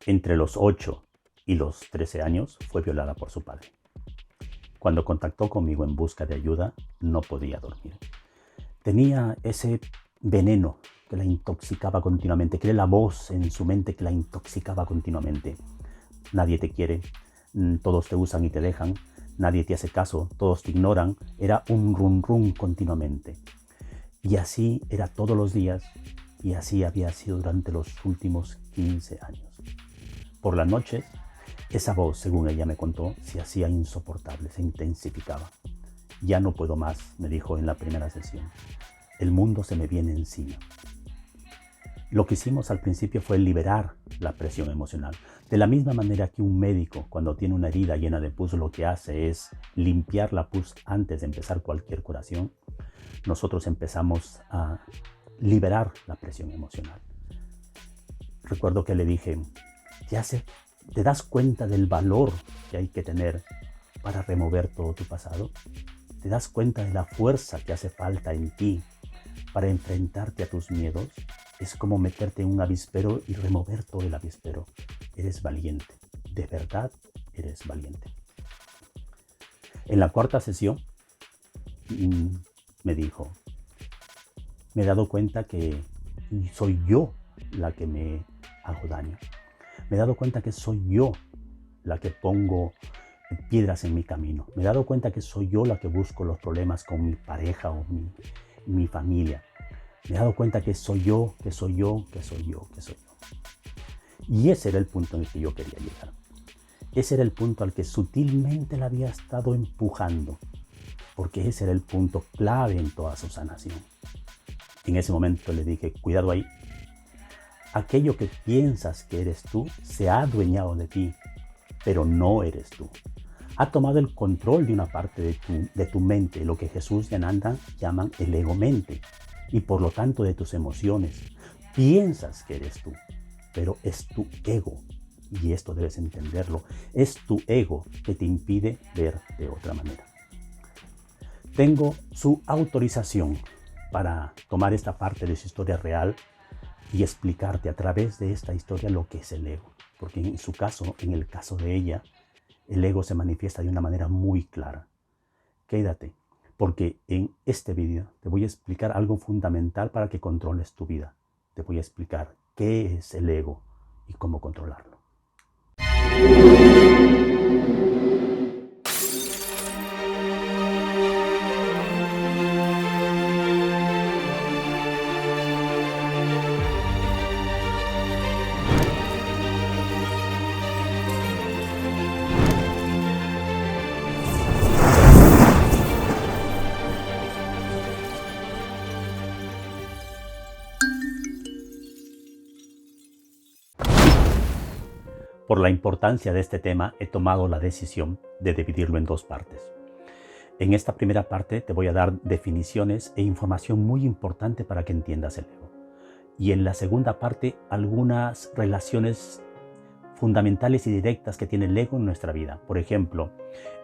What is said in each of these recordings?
Entre los 8 y los 13 años fue violada por su padre. Cuando contactó conmigo en busca de ayuda, no podía dormir. Tenía ese veneno que la intoxicaba continuamente, que era la voz en su mente que la intoxicaba continuamente. Nadie te quiere, todos te usan y te dejan, nadie te hace caso, todos te ignoran. Era un rum rum continuamente. Y así era todos los días, y así había sido durante los últimos 15 años. Por las noches, esa voz, según ella me contó, se hacía insoportable, se intensificaba. Ya no puedo más, me dijo en la primera sesión. El mundo se me viene encima. Lo que hicimos al principio fue liberar la presión emocional. De la misma manera que un médico, cuando tiene una herida llena de pus, lo que hace es limpiar la pus antes de empezar cualquier curación, nosotros empezamos a liberar la presión emocional. Recuerdo que le dije, ¿te das cuenta del valor que hay que tener para remover todo tu pasado? ¿Te das cuenta de la fuerza que hace falta en ti para enfrentarte a tus miedos? Es como meterte en un avispero y remover todo el avispero. Eres valiente, de verdad eres valiente. En la cuarta sesión me dijo, me he dado cuenta que soy yo la que me hago daño. Me he dado cuenta que soy yo la que pongo piedras en mi camino. Me he dado cuenta que soy yo la que busco los problemas con mi pareja o mi familia. Me he dado cuenta que soy yo. Y ese era el punto en el que yo quería llegar. Ese era el punto al que sutilmente la había estado empujando, porque ese era el punto clave en toda su sanación. En ese momento le dije, cuidado ahí. Aquello que piensas que eres tú se ha adueñado de ti, pero no eres tú. Ha tomado el control de una parte de tu mente, lo que Jesús y Ananda llaman el ego-mente, y por lo tanto de tus emociones. Piensas que eres tú, pero es tu ego, y esto debes entenderlo, es tu ego que te impide ver de otra manera. Tengo su autorización para tomar esta parte de su historia real y explicarte a través de esta historia lo que es el ego. Porque en su caso, en el caso de ella, el ego se manifiesta de una manera muy clara. Quédate, porque en este vídeo te voy a explicar algo fundamental para que controles tu vida. Te voy a explicar qué es el ego y cómo controlarlo. Por la importancia de este tema, he tomado la decisión de dividirlo en dos partes. En esta primera parte te voy a dar definiciones e información muy importante para que entiendas el ego. Y en la segunda parte, algunas relaciones fundamentales y directas que tiene el ego en nuestra vida. Por ejemplo,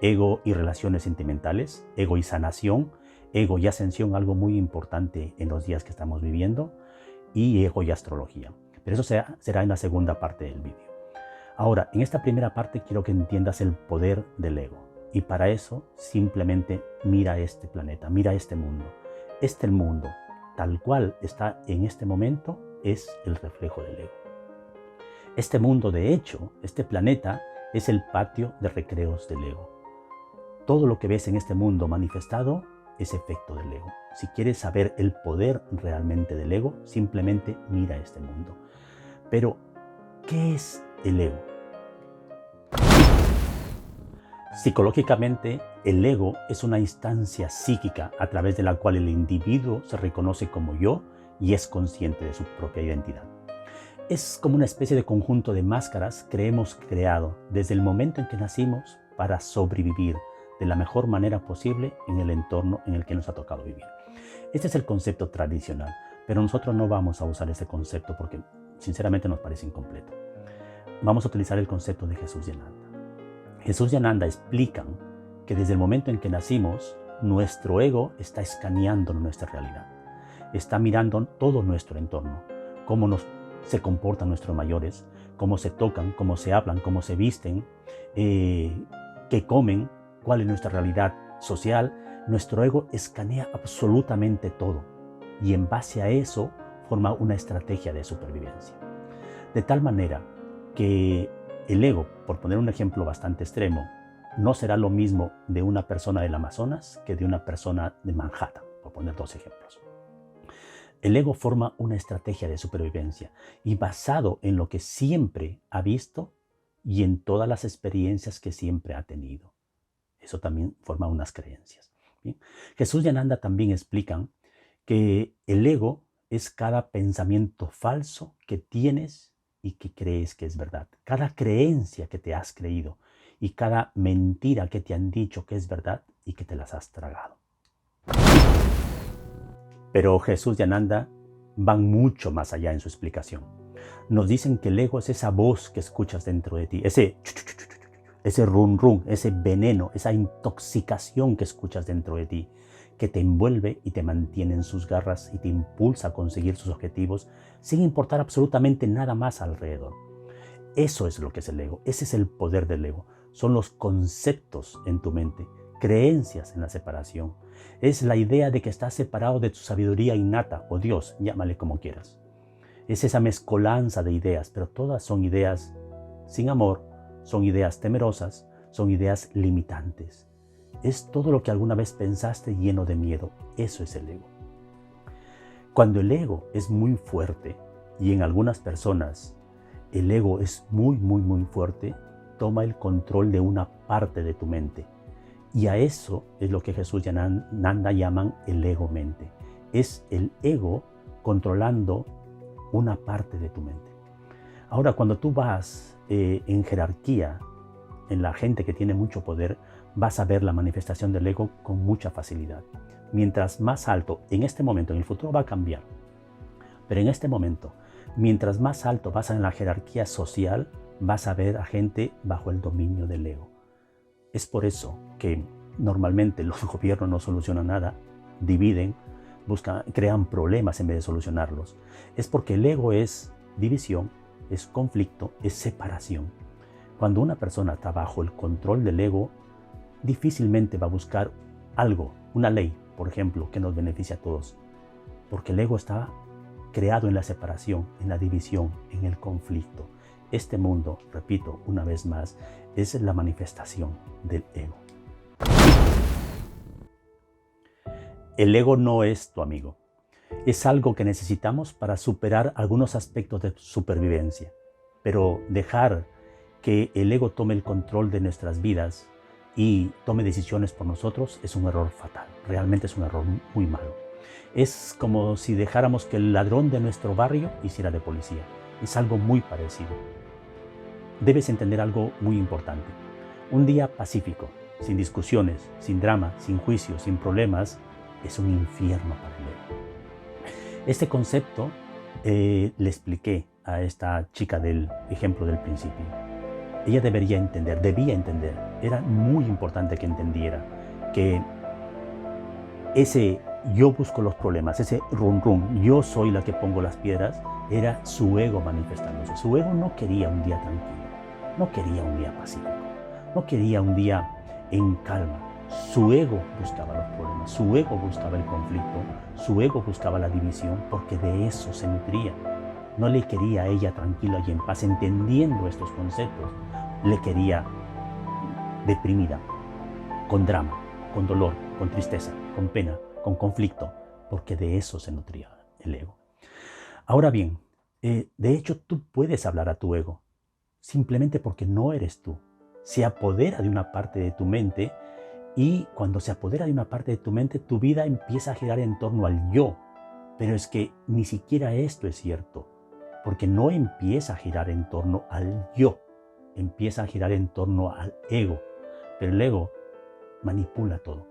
ego y relaciones sentimentales, ego y sanación, ego y ascensión, algo muy importante en los días que estamos viviendo, y ego y astrología. Pero eso será en la segunda parte del vídeo. Ahora, en esta primera parte quiero que entiendas el poder del ego. Y para eso, simplemente mira este planeta, mira este mundo. Este mundo, tal cual está en este momento, es el reflejo del ego. Este mundo, de hecho, este planeta, es el patio de recreos del ego. Todo lo que ves en este mundo manifestado es efecto del ego. Si quieres saber el poder realmente del ego, simplemente mira este mundo. Pero, ¿qué es el ego? Psicológicamente, el ego es una instancia psíquica a través de la cual el individuo se reconoce como yo y es consciente de su propia identidad. Es como una especie de conjunto de máscaras que hemos creado desde el momento en que nacimos para sobrevivir de la mejor manera posible en el entorno en el que nos ha tocado vivir. Este es el concepto tradicional, pero nosotros no vamos a usar ese concepto porque sinceramente nos parece incompleto. Vamos a utilizar el concepto de Jesús y Ananda. Jesús y Ananda explican que desde el momento en que nacimos, nuestro ego está escaneando nuestra realidad. Está mirando todo nuestro entorno, cómo nos se comportan nuestros mayores, cómo se tocan, cómo se hablan, cómo se visten, qué comen, cuál es nuestra realidad social. Nuestro ego escanea absolutamente todo y en base a eso forma una estrategia de supervivencia. De tal manera que el ego, por poner un ejemplo bastante extremo, no será lo mismo de una persona del Amazonas que de una persona de Manhattan, por poner dos ejemplos. El ego forma una estrategia de supervivencia y basado en lo que siempre ha visto y en todas las experiencias que siempre ha tenido. Eso también forma unas creencias. ¿Bien? Jesús y Ananda también explican que el ego es cada pensamiento falso que tienes y que crees que es verdad. Cada creencia que te has creído y cada mentira que te han dicho que es verdad y que te las has tragado. Pero Jesús y Ananda van mucho más allá en su explicación. Nos dicen que el ego es esa voz que escuchas dentro de ti, ese rum rum, ese veneno, esa intoxicación que escuchas dentro de ti, que te envuelve y te mantiene en sus garras y te impulsa a conseguir sus objetivos sin importar absolutamente nada más alrededor. Eso es lo que es el ego, ese es el poder del ego. Son los conceptos en tu mente, creencias en la separación. Es la idea de que estás separado de tu sabiduría innata o Dios, llámale como quieras. Es esa mezcolanza de ideas, pero todas son ideas sin amor, son ideas temerosas, son ideas limitantes. Es todo lo que alguna vez pensaste lleno de miedo. Eso es el ego. Cuando el ego es muy fuerte, y en algunas personas el ego es muy fuerte, toma el control de una parte de tu mente. Y a eso es lo que Jesús y Ananda llaman el ego-mente. Es el ego controlando una parte de tu mente. Ahora, cuando tú vas en jerarquía, en la gente que tiene mucho poder, vas a ver la manifestación del ego con mucha facilidad. Mientras más alto, en este momento, en el futuro va a cambiar, pero en este momento, mientras más alto vas en la jerarquía social, vas a ver a gente bajo el dominio del ego. Es por eso que normalmente los gobiernos no solucionan nada, dividen, crean problemas en vez de solucionarlos. Es porque el ego es división, es conflicto, es separación. Cuando una persona está bajo el control del ego, difícilmente va a buscar algo, una ley, por ejemplo, que nos beneficie a todos. Porque el ego está creado en la separación, en la división, en el conflicto. Este mundo, repito una vez más, es la manifestación del ego. El ego no es tu amigo. Es algo que necesitamos para superar algunos aspectos de supervivencia. Pero dejar que el ego tome el control de nuestras vidas y tome decisiones por nosotros es un error fatal. Realmente es un error muy malo. Es como si dejáramos que el ladrón de nuestro barrio hiciera de policía. Es algo muy parecido. Debes entender algo muy importante. Un día pacífico, sin discusiones, sin drama, sin juicio, sin problemas, es un infierno para el ego. Este concepto le expliqué a esta chica del ejemplo del principio. Ella debía entender, era muy importante que entendiera que ese yo busco los problemas, ese rum rum, yo soy la que pongo las piedras, era su ego manifestándose. Su ego no quería un día tranquilo, no quería un día pacífico, no quería un día en calma. Su ego buscaba los problemas, su ego buscaba el conflicto, su ego buscaba la división, porque de eso se nutría. No le quería a ella tranquila y en paz, entendiendo estos conceptos. Le quería deprimida, con drama, con dolor, con tristeza, con pena, con conflicto, porque de eso se nutría el ego. Ahora bien, de hecho tú puedes hablar a tu ego, simplemente porque no eres tú. Se apodera de una parte de tu mente y cuando se apodera de una parte de tu mente, tu vida empieza a girar en torno al yo. Pero es que ni siquiera esto es cierto, porque no empieza a girar en torno al yo, empieza a girar en torno al ego. Pero el ego manipula todo.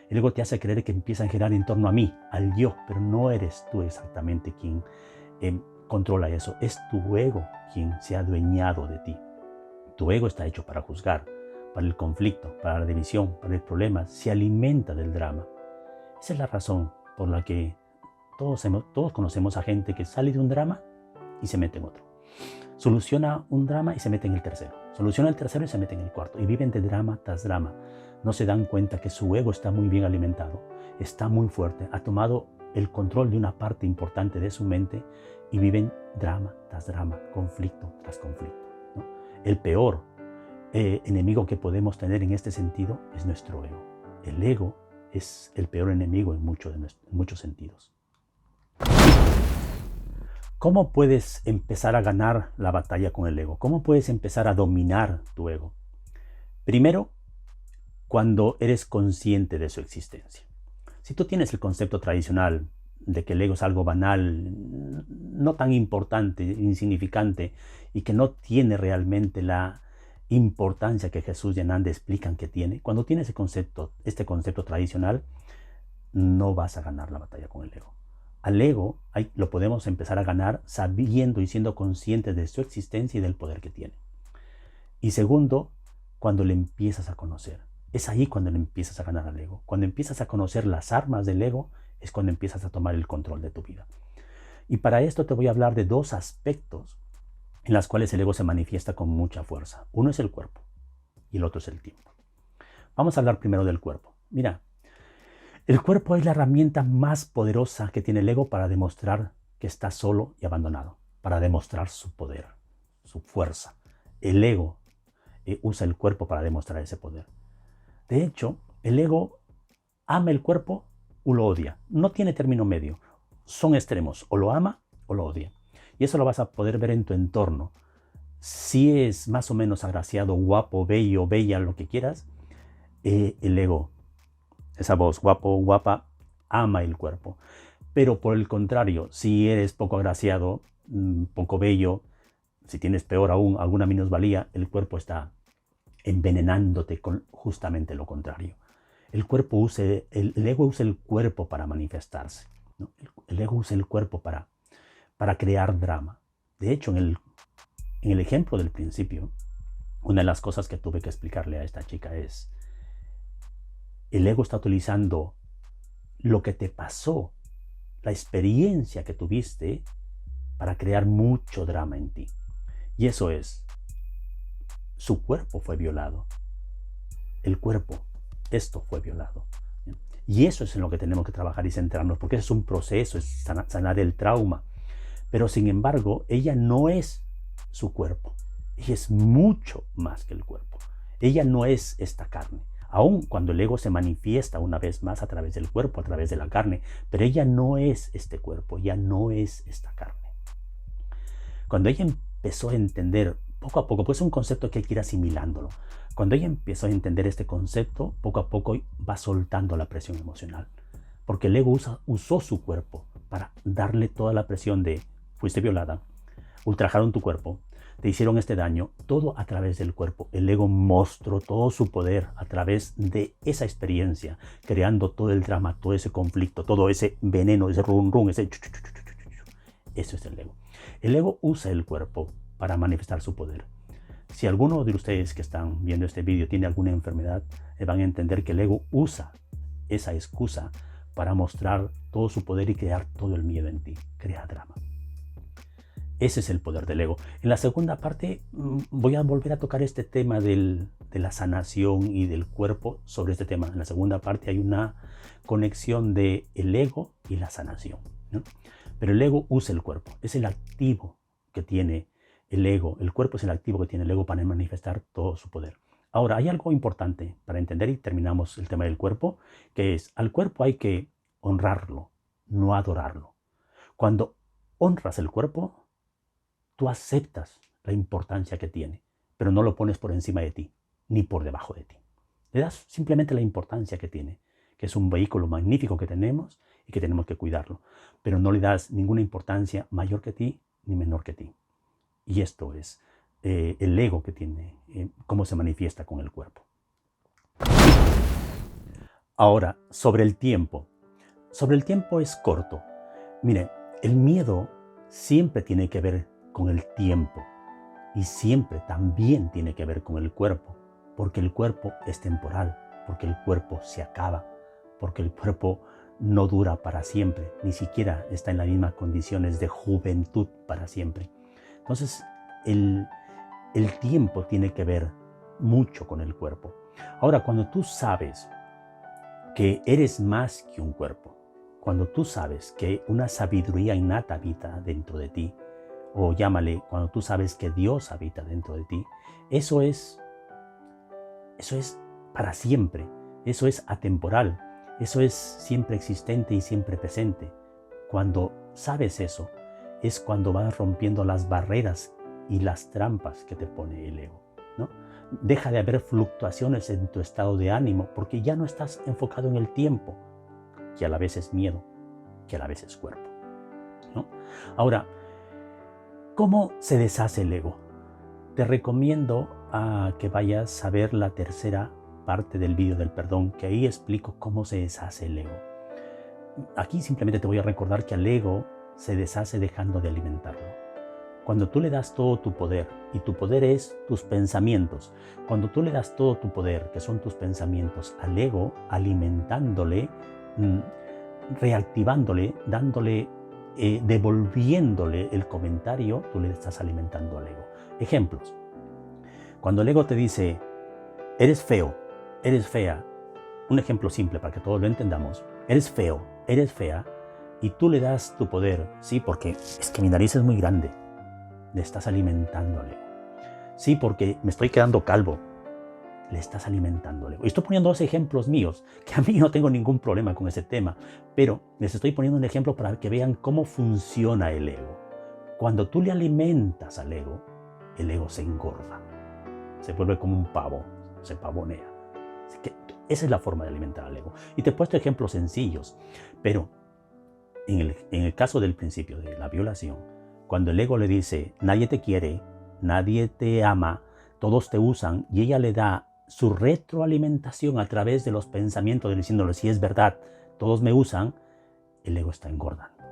El ego te hace creer que empieza a girar en torno a mí, al yo, pero no eres tú exactamente quien controla eso. Es tu ego quien se ha adueñado de ti. Tu ego está hecho para juzgar, para el conflicto, para la división, para el problema. Se alimenta del drama. Esa es la razón por la que todos conocemos a gente que sale de un drama y se mete en otro. Soluciona un drama y se mete en el tercero. Soluciona el tercero y se mete en el cuarto. Y viven de drama tras drama. No se dan cuenta que su ego está muy bien alimentado, está muy fuerte, ha tomado el control de una parte importante de su mente y viven drama tras drama, conflicto tras conflicto, ¿no? El peor enemigo que podemos tener en este sentido es nuestro ego. El ego es el peor enemigo en muchos sentidos. ¿Cómo puedes empezar a ganar la batalla con el ego? ¿Cómo puedes empezar a dominar tu ego? Primero, cuando eres consciente de su existencia. Si tú tienes el concepto tradicional de que el ego es algo banal, no tan importante, insignificante, y que no tiene realmente la importancia que Jesús y Ananda explican que tiene, cuando tienes este concepto tradicional, no vas a ganar la batalla con el ego. Al ego lo podemos empezar a ganar sabiendo y siendo conscientes de su existencia y del poder que tiene. Y segundo, cuando le empiezas a conocer. Es ahí cuando le empiezas a ganar al ego. Cuando empiezas a conocer las armas del ego, es cuando empiezas a tomar el control de tu vida. Y para esto te voy a hablar de dos aspectos en los cuales el ego se manifiesta con mucha fuerza. Uno es el cuerpo y el otro es el tiempo. Vamos a hablar primero del cuerpo. Mira, el cuerpo es la herramienta más poderosa que tiene el ego para demostrar que está solo y abandonado, para demostrar su poder, su fuerza. El ego usa el cuerpo para demostrar ese poder. De hecho, el ego ama el cuerpo o lo odia. No tiene término medio. Son extremos. O lo ama o lo odia. Y eso lo vas a poder ver en tu entorno. Si es más o menos agraciado, guapo, bello, bella, lo que quieras, el ego, esa voz guapo, guapa, ama el cuerpo. Pero por el contrario, si eres poco agraciado, poco bello, si tienes peor aún alguna minusvalía, el cuerpo está envenenándote con justamente lo contrario. El ego usa el cuerpo para manifestarse, ¿no? El ego usa el cuerpo para crear drama. De hecho, en el ejemplo del principio, una de las cosas que tuve que explicarle a esta chica es, el ego está utilizando lo que te pasó, la experiencia que tuviste, para crear mucho drama en ti. Y eso es, su cuerpo fue violado. El cuerpo, esto fue violado. Y eso es en lo que tenemos que trabajar y centrarnos, porque es un proceso, es sanar el trauma. Pero sin embargo, ella no es su cuerpo. Ella es mucho más que el cuerpo. Ella no es esta carne. Aun cuando el ego se manifiesta una vez más a través del cuerpo, a través de la carne, pero ella no es este cuerpo, ella no es esta carne. Cuando ella empezó a entender poco a poco, pues es un concepto que hay que ir asimilándolo. Cuando ella empezó a entender este concepto, poco a poco va soltando la presión emocional. Porque el ego usó su cuerpo para darle toda la presión de fuiste violada, ultrajaron tu cuerpo, te hicieron este daño, todo a través del cuerpo. El ego mostró todo su poder a través de esa experiencia, creando todo el drama, todo ese conflicto, todo ese veneno, ese rum rum, ese eso es el ego. El ego usa el cuerpo para manifestar su poder. Si alguno de ustedes que están viendo este vídeo tiene alguna enfermedad, van a entender que el ego usa esa excusa para mostrar todo su poder y crear todo el miedo en ti, crea drama. Ese es el poder del ego. En la segunda parte voy a volver a tocar este tema de la sanación y del cuerpo sobre este tema. En la segunda parte hay una conexión de el ego y la sanación, ¿no? Pero el ego usa el cuerpo, es el activo que tiene el ego. El cuerpo es el activo que tiene el ego para manifestar todo su poder. Ahora, hay algo importante para entender y terminamos el tema del cuerpo, que es, al cuerpo hay que honrarlo, no adorarlo. Cuando honras el cuerpo, tú aceptas la importancia que tiene, pero no lo pones por encima de ti, ni por debajo de ti. Le das simplemente la importancia que tiene, que es un vehículo magnífico que tenemos y que tenemos que cuidarlo, pero no le das ninguna importancia mayor que ti ni menor que ti. Y esto es el ego que tiene, cómo se manifiesta con el cuerpo. Ahora, sobre el tiempo. Sobre el tiempo es corto. Mire, el miedo siempre tiene que ver con el tiempo y siempre también tiene que ver con el cuerpo, porque el cuerpo es temporal, porque el cuerpo se acaba, porque el cuerpo no dura para siempre, ni siquiera está en las mismas condiciones de juventud para siempre. Entonces, el tiempo tiene que ver mucho con el cuerpo. Ahora, cuando tú sabes que eres más que un cuerpo, cuando tú sabes que una sabiduría innata habita dentro de ti, o llámale, cuando tú sabes que Dios habita dentro de ti, eso es para siempre, eso es atemporal, eso es siempre existente y siempre presente. Cuando sabes eso, es cuando vas rompiendo las barreras y las trampas que te pone el ego, ¿no? Deja de haber fluctuaciones en tu estado de ánimo porque ya no estás enfocado en el tiempo, que a la vez es miedo, que a la vez es cuerpo, ¿no? Ahora, ¿cómo se deshace el ego? Te recomiendo que vayas a ver la tercera parte del vídeo del perdón, que ahí explico cómo se deshace el ego. Aquí simplemente te voy a recordar que al ego se deshace dejando de alimentarlo. Cuando tú le das todo tu poder, y tu poder es tus pensamientos, cuando tú le das todo tu poder, que son tus pensamientos, al ego, alimentándole, reactivándole, dándole, devolviéndole el comentario, tú le estás alimentando al ego. Ejemplos. Cuando el ego te dice, eres feo, eres fea, un ejemplo simple para que todos lo entendamos, eres feo, eres fea, y tú le das tu poder, sí, porque es que mi nariz es muy grande, le estás alimentando al ego. Sí, porque me estoy quedando calvo, le estás alimentando al ego. Y estoy poniendo dos ejemplos míos, que a mí no tengo ningún problema con ese tema, pero les estoy poniendo un ejemplo para que vean cómo funciona el ego. Cuando tú le alimentas al ego, el ego se engorda, se vuelve como un pavo, se pavonea. Así que esa es la forma de alimentar al ego. Y te he puesto ejemplos sencillos, pero en el caso del principio de la violación, cuando el ego le dice, nadie te quiere, nadie te ama, todos te usan, y ella le da su retroalimentación a través de los pensamientos, diciéndole, si es verdad, todos me usan, el ego está engordando.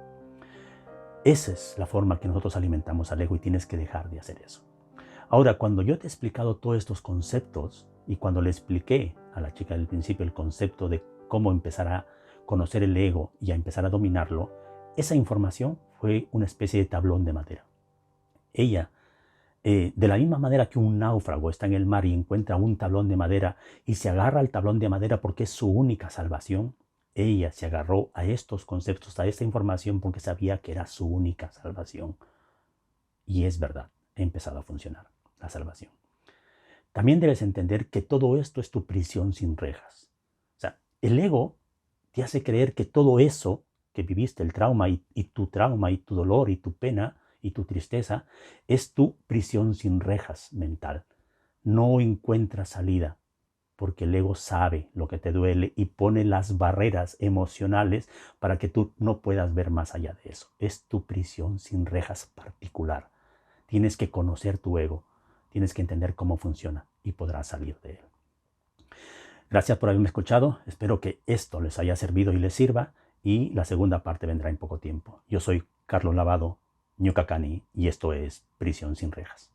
Esa es la forma que nosotros alimentamos al ego y tienes que dejar de hacer eso. Ahora, cuando yo te he explicado todos estos conceptos y cuando le expliqué a la chica del principio el concepto de cómo empezar a conocer el ego y a empezar a dominarlo, esa información fue una especie de tablón de madera. Ella, de la misma manera que un náufrago está en el mar y encuentra un tablón de madera y se agarra al tablón de madera porque es su única salvación, ella se agarró a estos conceptos, a esta información porque sabía que era su única salvación. Y es verdad, ha empezado a funcionar la salvación. También debes entender que todo esto es tu prisión sin rejas. O sea, el ego te hace creer que todo eso que viviste, el trauma y tu trauma y tu dolor y tu pena y tu tristeza, es tu prisión sin rejas mental. No encuentras salida porque el ego sabe lo que te duele y pone las barreras emocionales para que tú no puedas ver más allá de eso. Es tu prisión sin rejas particular. Tienes que conocer tu ego, tienes que entender cómo funciona y podrás salir de él. Gracias por haberme escuchado, espero que esto les haya servido y les sirva y la segunda parte vendrá en poco tiempo. Yo soy Carlos Lavado, Ñucacani y esto es Prisión sin Rejas.